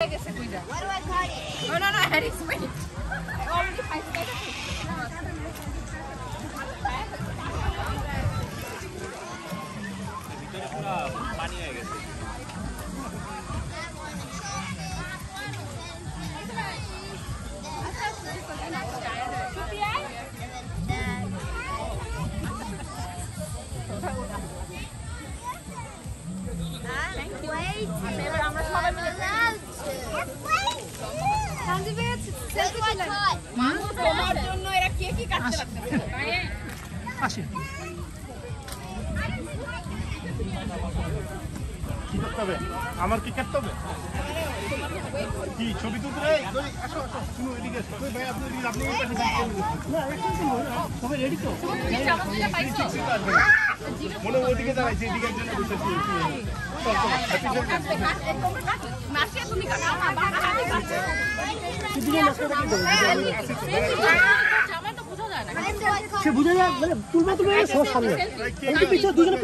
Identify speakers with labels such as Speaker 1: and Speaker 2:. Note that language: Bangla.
Speaker 1: Where do I find it? No, Harry's wait. I already find it.
Speaker 2: আমার কি করতে হবে কি ছবি তুলতে আসো আসো শুনো এদিকে ভাই আপনি না সবাই রেডি তো মনে ওদিকে দাঁড়াই যেদিকে জন্য বসেছি তুমি সে বুঝে না মানে তুলবা তুমি সবার সামনে পিছনে দুজনে